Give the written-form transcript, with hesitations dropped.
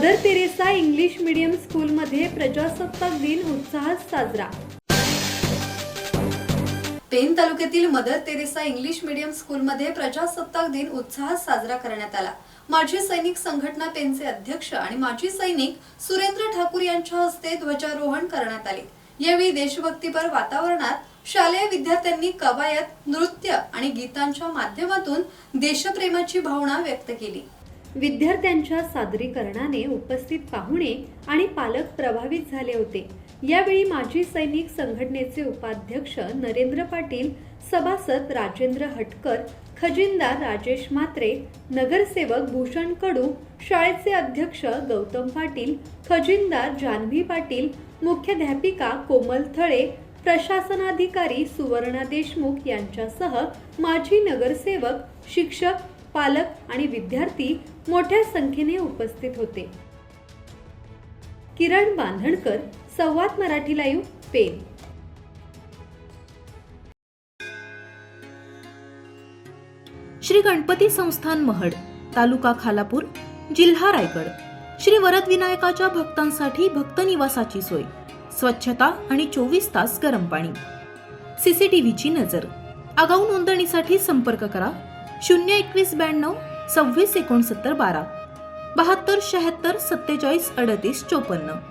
Mother Theresa English medium स्कूलमध्ये प्रजासत्ताक दिन उत्साहात साजरा। पेन तालुक्यातील मदर तेरेसा इंग्लिश मीडियम स्कूलमध्ये प्रजासत्ताक दिन उत्साहात साजरा करण्यात आला। माजी सैनिक संघटना पेनचे अध्यक्ष आणि माजी सैनिक सुरेंद्र ठाकूर यांच्या हस्ते ध्वजारोहण करण्यात आले। यावेळी देशभक्तीपर वातावरणात शालेय विद्यार्थ्यांनी कवायत, नृत्य आणि गीतांच्या माध्यमातून देशप्रेमाची भावना व्यक्त केली। विद्यार्थ्यांच्या सादरीकरणाने उपस्थित पाहुणे आणि पालक प्रभावित झाले होते। यावेळी माजी सैनिक संघटनेचे उपाध्यक्ष नरेंद्र पाटील, सभासद राजेंद्र हटकर, खजिनदार राजेश मात्रे, नगरसेवक भूषण कडू, शाळेचे अध्यक्ष गौतम पाटील, खजिनदार जान्हवी पाटील, मुख्याध्यापिका कोमल थळे, प्रशासनाधिकारी सुवर्णा देशमुख यांच्यासह माजी नगरसेवक, शिक्षक, पालक आणि विद्यार्थी मोठ्या संख्येने उपस्थित होते। किरण बांधणकर, संवाद मराठी लाईव्ह, पेन। श्री गणपती संस्थान महड, तालुका खालापूर, जिल्हा रायगड। श्री वरदविनायकाच्या भक्तांसाठी भक्त निवासाची सोय, स्वच्छता आणि 24 तास गरम पाणी, सीसीटीव्हीची नजर। आगाऊ नोंदणीसाठी संपर्क करा 02192 26 69 12 72 76 47 38 54।